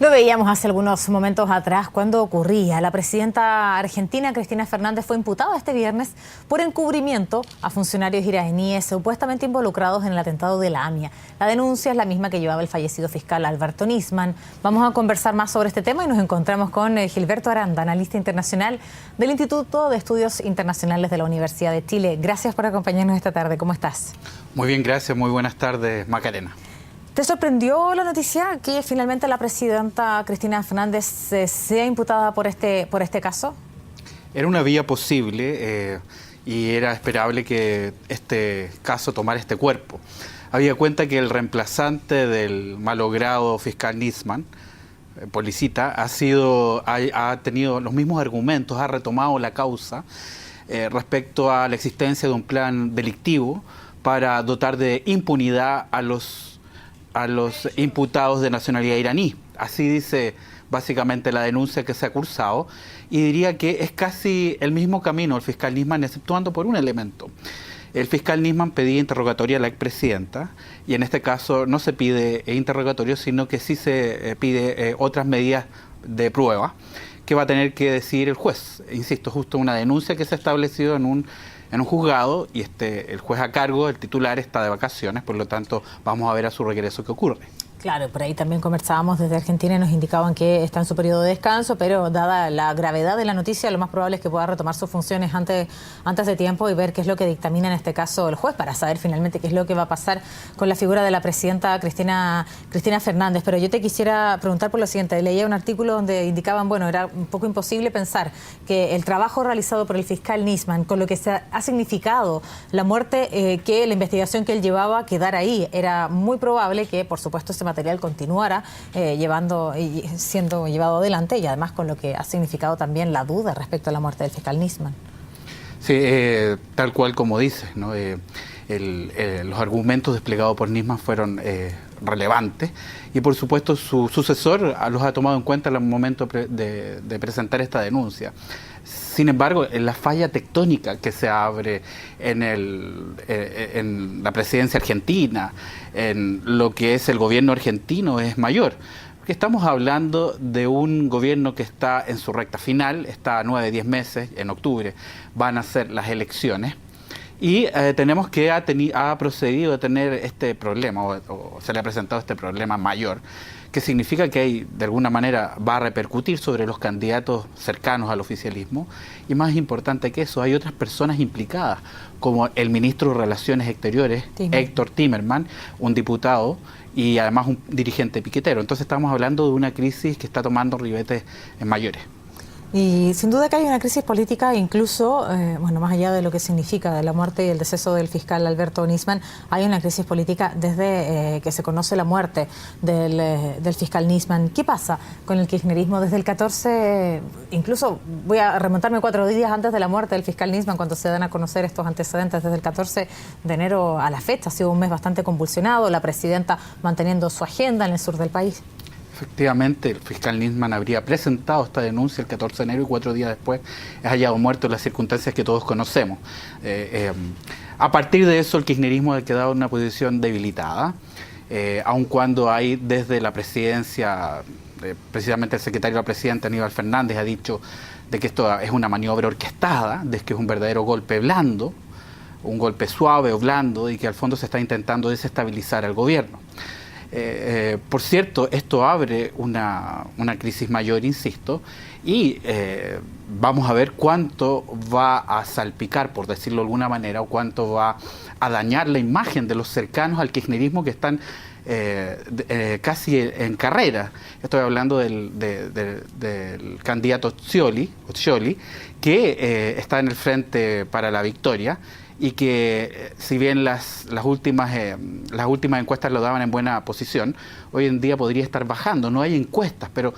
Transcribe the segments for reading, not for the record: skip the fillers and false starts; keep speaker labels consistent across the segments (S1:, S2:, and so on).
S1: Lo veíamos hace algunos momentos atrás cuando ocurría. La presidenta argentina Cristina Fernández fue imputada este viernes por encubrimiento a funcionarios iraníes supuestamente involucrados en el atentado de la AMIA. La denuncia es la misma que llevaba el fallecido fiscal Alberto Nisman. Vamos a conversar más sobre este tema y nos encontramos con Gilberto Aranda, analista internacional del Instituto de Estudios Internacionales de la Universidad de Chile. Gracias por acompañarnos esta tarde. ¿Cómo estás?
S2: Muy bien, gracias. Muy buenas tardes, Macarena.
S1: ¿Te sorprendió la noticia que finalmente la presidenta Cristina Fernández sea imputada por este caso?
S2: Era una vía posible y era esperable que este caso tomara este cuerpo. Había cuenta que el reemplazante del malogrado fiscal Nisman, Policita, ha tenido los mismos argumentos, ha retomado la causa respecto a la existencia de un plan delictivo para dotar de impunidad a los imputados de nacionalidad iraní. Así dice básicamente la denuncia que se ha cursado, y diría que es casi el mismo camino el fiscal Nisman, exceptuando por un elemento. El fiscal Nisman pedía interrogatoria a la expresidenta, y en este caso no se pide interrogatorio, sino que sí se pide otras medidas de prueba que va a tener que decidir el juez. Insisto, justo una denuncia que se ha establecido en un juzgado, y el juez a cargo, el titular, está de vacaciones, por lo tanto vamos a ver a su regreso qué ocurre.
S1: Claro, por ahí también conversábamos desde Argentina y nos indicaban que está en su periodo de descanso, pero dada la gravedad de la noticia, lo más probable es que pueda retomar sus funciones antes de tiempo y ver qué es lo que dictamina en este caso el juez, para saber finalmente qué es lo que va a pasar con la figura de la presidenta Cristina Fernández. Pero yo te quisiera preguntar por lo siguiente. Leía un artículo donde indicaban, bueno, era un poco imposible pensar que el trabajo realizado por el fiscal Nisman, con lo que ha significado la muerte, que la investigación que él llevaba quedara ahí. Era muy probable que, por supuesto, ese material continuara siendo llevado adelante, y además con lo que ha significado también la duda respecto a la muerte del fiscal Nisman.
S2: Sí, tal cual como dices, ¿no? Los argumentos desplegados por Nisman fueron relevantes, y por supuesto su sucesor los ha tomado en cuenta en el momento de presentar esta denuncia. Sin embargo, la falla tectónica que se abre en la presidencia argentina, en lo que es el gobierno argentino, es mayor. Porque estamos hablando de un gobierno que está en su recta final, está a 9-10 meses, en octubre van a ser las elecciones, y tenemos que ha procedido a tener este problema, o se le ha presentado este problema mayor, que significa que de alguna manera va a repercutir sobre los candidatos cercanos al oficialismo, y más importante que eso, hay otras personas implicadas, como el ministro de Relaciones Exteriores, Héctor Timerman, un diputado y además un dirigente piquetero. Entonces estamos hablando de una crisis que está tomando ribetes mayores.
S1: Y sin duda que hay una crisis política, incluso, más allá de lo que significa la muerte y el deceso del fiscal Alberto Nisman, hay una crisis política desde que se conoce la muerte del fiscal Nisman. ¿Qué pasa con el kirchnerismo desde el 14? Incluso voy a remontarme 4 días antes de la muerte del fiscal Nisman, cuando se dan a conocer estos antecedentes. Desde el 14 de enero a la fecha ha sido un mes bastante convulsionado, la presidenta manteniendo su agenda en el sur del país.
S2: Efectivamente, el fiscal Nisman habría presentado esta denuncia el 14 de enero y 4 días después es hallado muerto en las circunstancias que todos conocemos. A partir de eso, el kirchnerismo ha quedado en una posición debilitada, aun cuando hay desde la presidencia, precisamente el secretario de la presidenta, Aníbal Fernández, ha dicho de que esto es una maniobra orquestada, de que es un verdadero golpe blando, un golpe suave o blando, y que al fondo se está intentando desestabilizar al gobierno. Por cierto, esto abre una crisis mayor, insisto, y vamos a ver cuánto va a salpicar, por decirlo de alguna manera, o cuánto va a dañar la imagen de los cercanos al kirchnerismo que están casi en carrera. Estoy hablando del candidato Scioli, que está en el Frente para la Victoria, y que si bien las últimas encuestas lo daban en buena posición, hoy en día podría estar bajando. No hay encuestas, pero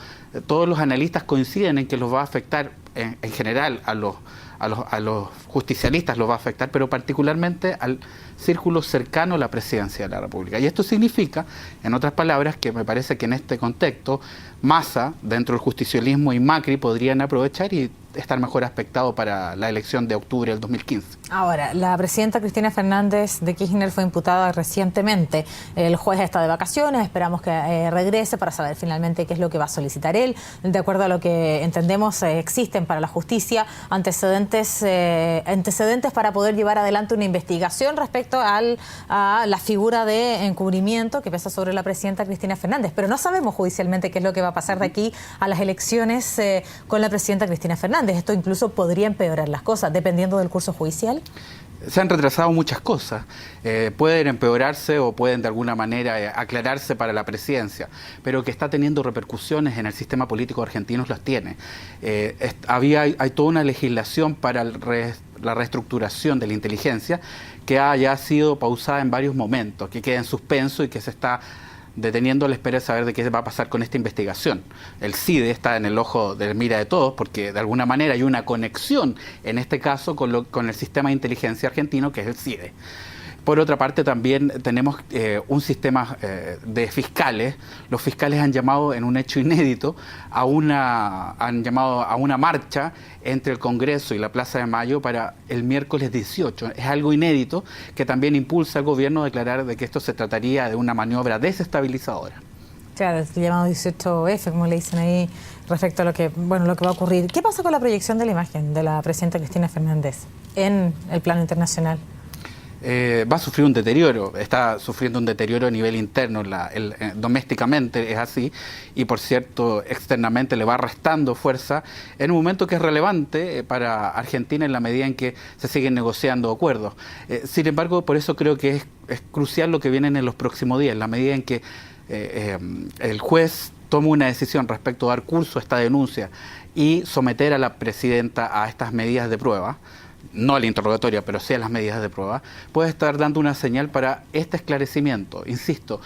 S2: todos los analistas coinciden en que los va a afectar en general a los justicialistas, los va a afectar, pero particularmente al círculo cercano a la presidencia de la República. Y esto significa, en otras palabras, que me parece que en este contexto Massa, dentro del justicialismo, y Macri podrían aprovechar y estar mejor aspectado para la elección de octubre del 2015.
S1: Ahora, la presidenta Cristina Fernández de Kirchner fue imputada recientemente. El juez está de vacaciones, esperamos que regrese para saber finalmente qué es lo que va a solicitar él. De acuerdo a lo que entendemos, existen para la justicia antecedentes para poder llevar adelante una investigación respecto a la figura de encubrimiento que pesa sobre la presidenta Cristina Fernández. Pero no sabemos judicialmente qué es lo que va a pasar de aquí a las elecciones con la presidenta Cristina Fernández. Esto incluso podría empeorar las cosas, dependiendo del curso judicial.
S2: Se han retrasado muchas cosas. Pueden empeorarse o pueden de alguna manera aclararse para la presidencia, pero que está teniendo repercusiones en el sistema político argentino las tiene. Hay toda una legislación para la reestructuración de la inteligencia que haya sido pausada en varios momentos, que queda en suspenso y que se está deteniendo a la espera de saber de qué va a pasar con esta investigación. El CIDE está en el ojo de mira de todos porque de alguna manera hay una conexión en este caso con el sistema de inteligencia argentino, que es el CIDE. Por otra parte, también tenemos un sistema de fiscales. Los fiscales han llamado, en un hecho inédito, a una marcha entre el Congreso y la Plaza de Mayo para el miércoles 18. Es algo inédito que también impulsa al gobierno a declarar de que esto se trataría de una maniobra desestabilizadora.
S1: Claro, el llamado 18F, como le dicen ahí, respecto a lo que va a ocurrir. ¿Qué pasa con la proyección de la imagen de la presidenta Cristina Fernández en el plano internacional?
S2: Va a sufrir un deterioro, está sufriendo un deterioro a nivel interno, domésticamente es así, y por cierto, externamente le va restando fuerza en un momento que es relevante para Argentina en la medida en que se siguen negociando acuerdos. Sin embargo, por eso creo que es crucial lo que viene en los próximos días, en la medida en que el juez toma una decisión respecto a dar curso a esta denuncia y someter a la presidenta a estas medidas de prueba, no al interrogatorio, pero sí a las medidas de prueba, puede estar dando una señal para este esclarecimiento. Insisto,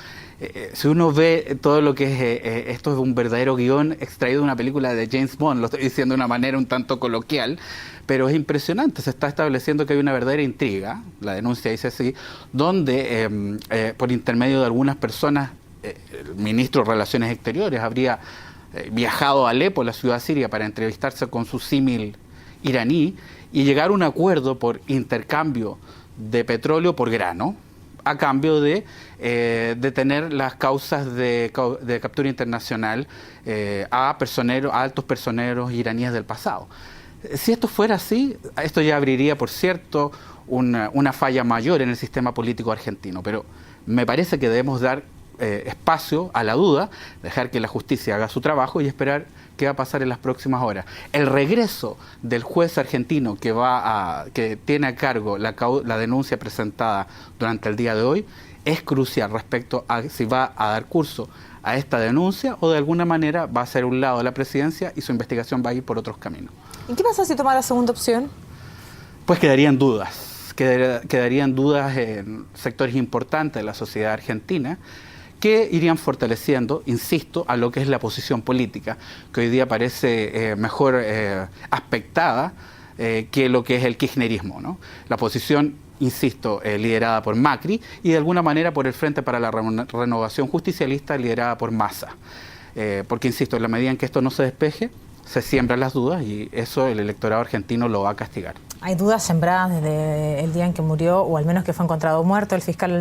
S2: si uno ve todo lo que es, esto es un verdadero guión extraído de una película de James Bond, lo estoy diciendo de una manera un tanto coloquial, pero es impresionante, se está estableciendo que hay una verdadera intriga, la denuncia dice así, donde por intermedio de algunas personas, el ministro de Relaciones Exteriores habría viajado a Alepo, la ciudad siria, para entrevistarse con su símil iraní y llegar a un acuerdo por intercambio de petróleo por grano, a cambio de detener las causas de captura internacional a altos personeros iraníes del pasado. Si esto fuera así, esto ya abriría, por cierto, una falla mayor en el sistema político argentino, pero me parece que debemos dar espacio a la duda, dejar que la justicia haga su trabajo y esperar qué va a pasar en las próximas horas. El regreso del juez argentino que tiene a cargo la denuncia presentada durante el día de hoy es crucial respecto a si va a dar curso a esta denuncia o de alguna manera va a ser un lado de la presidencia y su investigación va a ir por otros caminos.
S1: ¿Y qué pasa si toma la segunda opción?
S2: Pues quedarían dudas en sectores importantes de la sociedad argentina que irían fortaleciendo, insisto, a lo que es la posición política, que hoy día parece mejor aspectada que lo que es el kirchnerismo, ¿no? La posición, insisto, liderada por Macri y de alguna manera por el Frente para la Renovación Justicialista liderada por Massa. Porque, insisto, en la medida en que esto no se despeje, se siembran las dudas y eso el electorado argentino lo va a castigar.
S1: Hay dudas sembradas desde el día en que murió, o al menos que fue encontrado muerto, el fiscal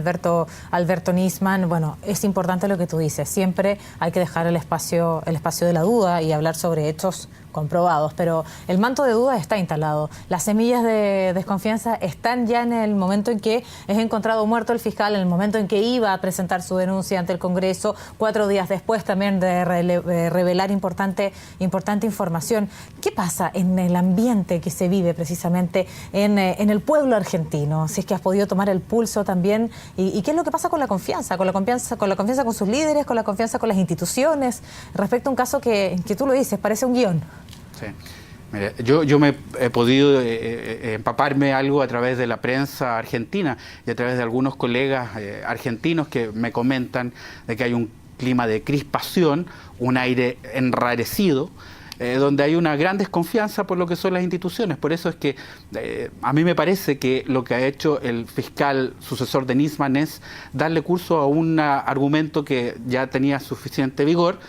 S1: Alberto Nisman. Bueno, es importante lo que tú dices. Siempre hay que dejar el espacio de la duda y hablar sobre hechos comprobados, pero el manto de duda está instalado. Las semillas de desconfianza están ya en el momento en que es encontrado muerto el fiscal, en el momento en que iba a presentar su denuncia ante el Congreso, 4 días después también de revelar importante información. ¿Qué pasa en el ambiente que se vive precisamente en el pueblo argentino? Si es que has podido tomar el pulso también, y qué es lo que pasa con la confianza con sus líderes, con la confianza con las instituciones, respecto a un caso que tú lo dices, parece un guión.
S2: Sí. Mira, yo me he podido empaparme algo a través de la prensa argentina y a través de algunos colegas argentinos que me comentan de que hay un clima de crispación, un aire enrarecido, donde hay una gran desconfianza por lo que son las instituciones. Por eso es que a mí me parece que lo que ha hecho el fiscal sucesor de Nisman es darle curso a un argumento que ya tenía suficiente vigor,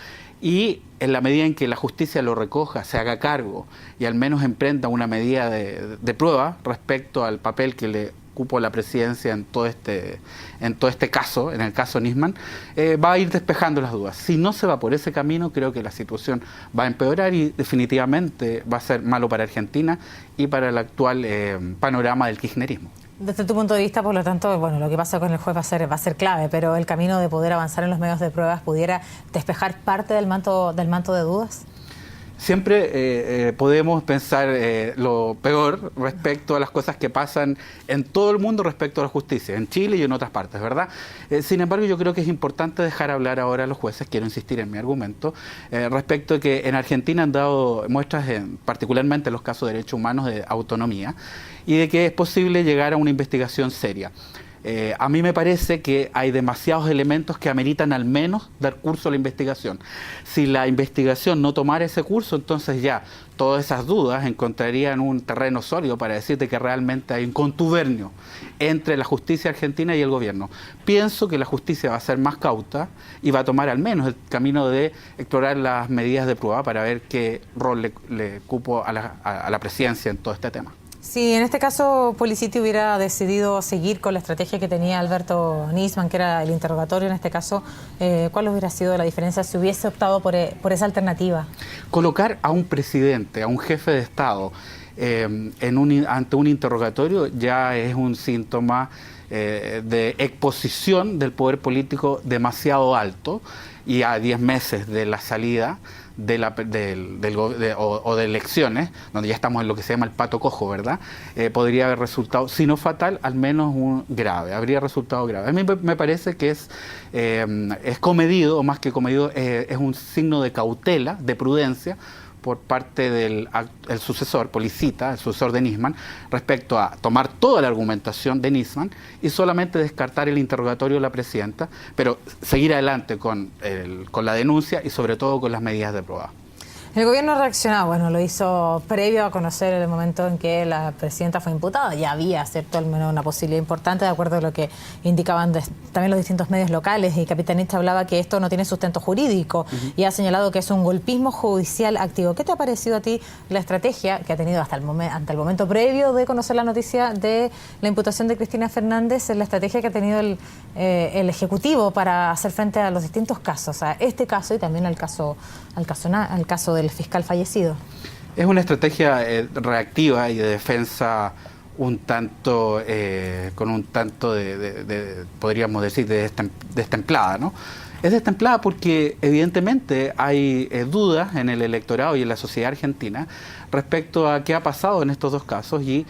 S2: y en la medida en que la justicia lo recoja, se haga cargo y al menos emprenda una medida de prueba respecto al papel que le ocupó la presidencia en todo este caso, en el caso Nisman, va a ir despejando las dudas. Si no se va por ese camino, creo que la situación va a empeorar y definitivamente va a ser malo para Argentina y para el actual panorama del kirchnerismo.
S1: Desde tu punto de vista, por lo tanto, bueno, lo que pasa con el juez va a ser clave, pero el camino de poder avanzar en los medios de pruebas pudiera despejar parte del manto de dudas.
S2: Siempre podemos pensar lo peor respecto a las cosas que pasan en todo el mundo respecto a la justicia, en Chile y en otras partes, ¿verdad? Sin embargo, yo creo que es importante dejar hablar ahora a los jueces, quiero insistir en mi argumento, respecto a que en Argentina han dado muestras, particularmente en los casos de derechos humanos, de autonomía, y de que es posible llegar a una investigación seria. A mí me parece que hay demasiados elementos que ameritan al menos dar curso a la investigación. Si la investigación no tomara ese curso, entonces ya todas esas dudas encontrarían un terreno sólido para decirte que realmente hay un contubernio entre la justicia argentina y el gobierno. Pienso que la justicia va a ser más cauta y va a tomar al menos el camino de explorar las medidas de prueba para ver qué rol le cupo a la presidencia en todo este tema.
S1: Si en este caso Policiti hubiera decidido seguir con la estrategia que tenía Alberto Nisman, que era el interrogatorio en este caso, ¿cuál hubiera sido la diferencia si hubiese optado por esa alternativa?
S2: Colocar a un presidente, a un jefe de Estado, ante un interrogatorio ya es un síntoma de exposición del poder político demasiado alto, y a 10 meses de la salida de elecciones, donde ya estamos en lo que se llama el pato cojo, ¿verdad? Podría haber resultado, si no fatal, al menos grave, habría resultado grave. A mí me parece que es comedido, o más que comedido, es un signo de cautela, de prudencia, por parte del sucesor, Policita, el sucesor de Nisman, respecto a tomar toda la argumentación de Nisman y solamente descartar el interrogatorio de la presidenta, pero seguir adelante con la denuncia y sobre todo con las medidas de prueba.
S1: El gobierno reaccionó, bueno, lo hizo previo a conocer el momento en que la presidenta fue imputada. Ya había, ¿cierto?, al menos una posibilidad importante, de acuerdo a lo que indicaban también los distintos medios locales, y Capitanista hablaba que esto no tiene sustento jurídico y ha señalado que es un golpismo judicial activo. ¿Qué te ha parecido a ti la estrategia que ha tenido hasta el momento previo de conocer la noticia de la imputación de Cristina Fernández, la estrategia que ha tenido el Ejecutivo para hacer frente a los distintos casos, a este caso y también al caso del fiscal fallecido?
S2: Es una estrategia reactiva y de defensa con un tanto podríamos decir, destemplada, ¿no? Es destemplada porque evidentemente hay dudas en el electorado y en la sociedad argentina respecto a qué ha pasado en estos dos casos, y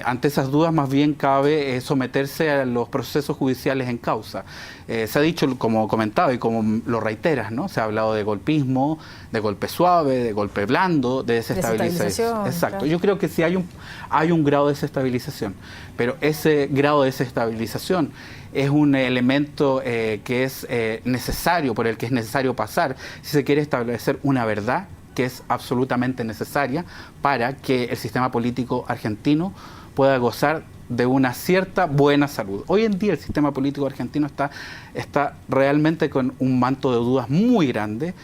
S2: ante esas dudas más bien cabe someterse a los procesos judiciales en causa. Se ha dicho, como comentaba y como lo reiteras, ¿no? Se ha hablado de golpismo, de golpe suave, de golpe blando, de desestabilización. Exacto. Claro. Yo creo que sí hay un grado de desestabilización, pero ese grado de desestabilización es un elemento que es necesario, por el que es necesario pasar, si se quiere establecer una verdad que es absolutamente necesaria para que el sistema político argentino pueda gozar de una cierta buena salud. Hoy en día el sistema político argentino está realmente con un manto de dudas muy grande,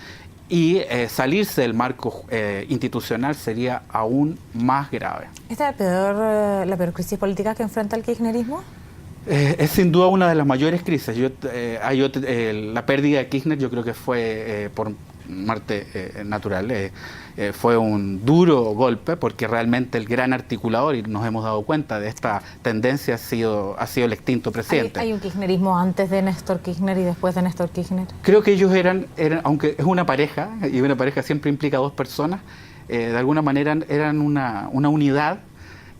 S2: y salirse del marco institucional sería aún más grave.
S1: ¿Esta es la peor crisis política que enfrenta el kirchnerismo?
S2: Es sin duda una de las mayores crisis. La pérdida de Kirchner yo creo que fue por muerte natural. Fue un duro golpe porque realmente el gran articulador, y nos hemos dado cuenta de esta tendencia, ha sido el extinto presidente.
S1: ¿Hay un kirchnerismo antes de Néstor Kirchner y después de Néstor Kirchner?
S2: Creo que ellos eran, aunque es una pareja, y una pareja siempre implica dos personas, de alguna manera eran una unidad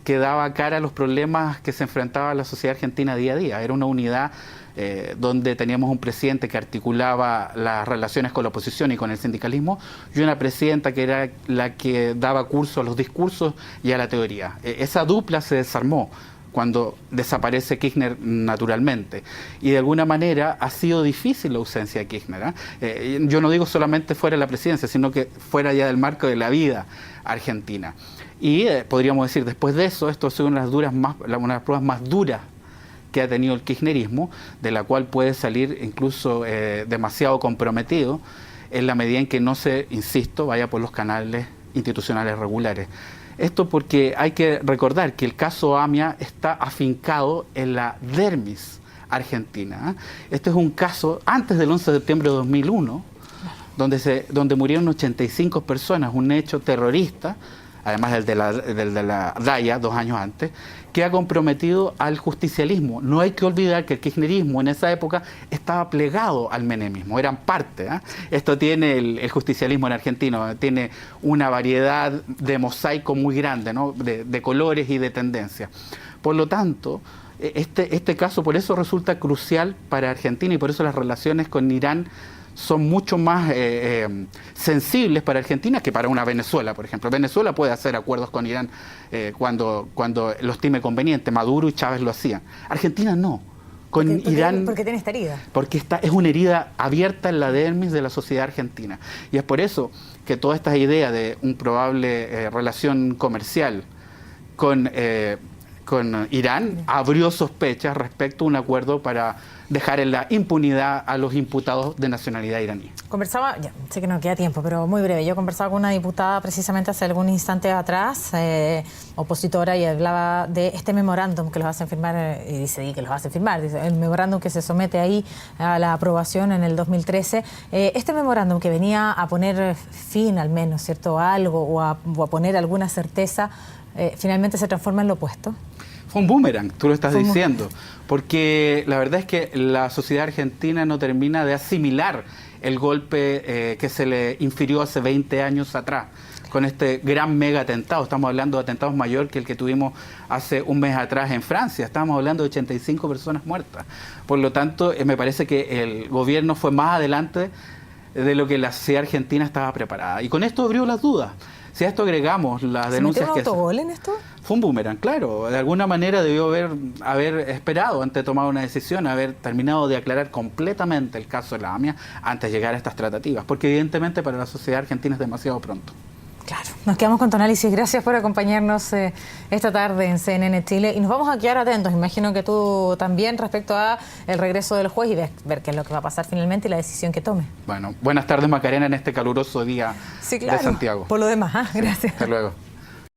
S2: que daba cara a los problemas que se enfrentaba la sociedad argentina día a día. Era una unidad donde teníamos un presidente que articulaba las relaciones con la oposición y con el sindicalismo, y una presidenta que era la que daba curso a los discursos y a la teoría. Esa dupla se desarmó cuando desaparece Kirchner naturalmente. Y de alguna manera ha sido difícil la ausencia de Kirchner, ¿eh? Yo no digo solamente fuera de la presidencia, sino que fuera ya del marco de la vida argentina. Y podríamos decir, después de eso, esto ha sido una de las pruebas más duras que ha tenido el kirchnerismo, de la cual puede salir incluso demasiado comprometido en la medida en que no se, insisto, vaya por los canales institucionales regulares. Esto porque hay que recordar que el caso AMIA está afincado en la dermis argentina, ¿eh? Este es un caso antes del 11 de septiembre de 2001, donde murieron 85 personas, un hecho terrorista, además del de la Daya, 2 años antes, que ha comprometido al justicialismo. No hay que olvidar que el kirchnerismo en esa época estaba plegado al menemismo, eran parte, ¿eh? Esto tiene el justicialismo en Argentina, tiene una variedad de mosaico muy grande, ¿no? de colores y de tendencias. Por lo tanto, este caso por eso resulta crucial para Argentina y por eso las relaciones con Irán son mucho más sensibles para Argentina que para una Venezuela, por ejemplo. Venezuela puede hacer acuerdos con Irán cuando lo estime conveniente. Maduro y Chávez lo hacían. Argentina no. Con Irán,
S1: ¿Por qué tiene esta herida?
S2: Porque es una herida abierta en la dermis de la sociedad argentina. Y es por eso que toda esta idea de una probable relación comercial con Irán abrió sospechas respecto a un acuerdo para dejar en la impunidad a los imputados de nacionalidad iraní.
S1: Conversaba, ya sé que no queda tiempo, pero muy breve. Yo conversaba con una diputada precisamente hace algún instante atrás, opositora, y hablaba de este memorándum que los hacen firmar, y dice que los hacen firmar, dice, el memorándum que se somete ahí a la aprobación en el 2013. Este memorándum que venía a poner fin al menos, ¿cierto?, a algo o a poner alguna certeza, finalmente se transforma en lo opuesto.
S2: Fue un boomerang, tú lo estás diciendo, porque la verdad es que la sociedad argentina no termina de asimilar el golpe que se le infirió hace 20 años atrás, con este gran mega atentado. Estamos hablando de atentados mayor que el que tuvimos hace un mes atrás en Francia. Estamos hablando de 85 personas muertas. Por lo tanto, me parece que el gobierno fue más adelante de lo que la sociedad argentina estaba preparada. Y con esto abrió las dudas. Si a esto agregamos las denuncias que...
S1: ¿Se metió un autogol en esto?
S2: Fue un boomerang, claro. De alguna manera debió haber esperado antes de tomar una decisión, haber terminado de aclarar completamente el caso de la AMIA antes de llegar a estas tratativas, porque evidentemente para la sociedad argentina es demasiado pronto.
S1: Claro, nos quedamos con tu análisis. Gracias por acompañarnos esta tarde en CNN Chile y nos vamos a quedar atentos. Imagino que tú también respecto a el regreso del juez y ver qué es lo que va a pasar finalmente y la decisión que tome.
S2: Bueno, buenas tardes Macarena en este caluroso día de Santiago.
S1: Por lo demás, gracias.
S2: Sí, hasta luego.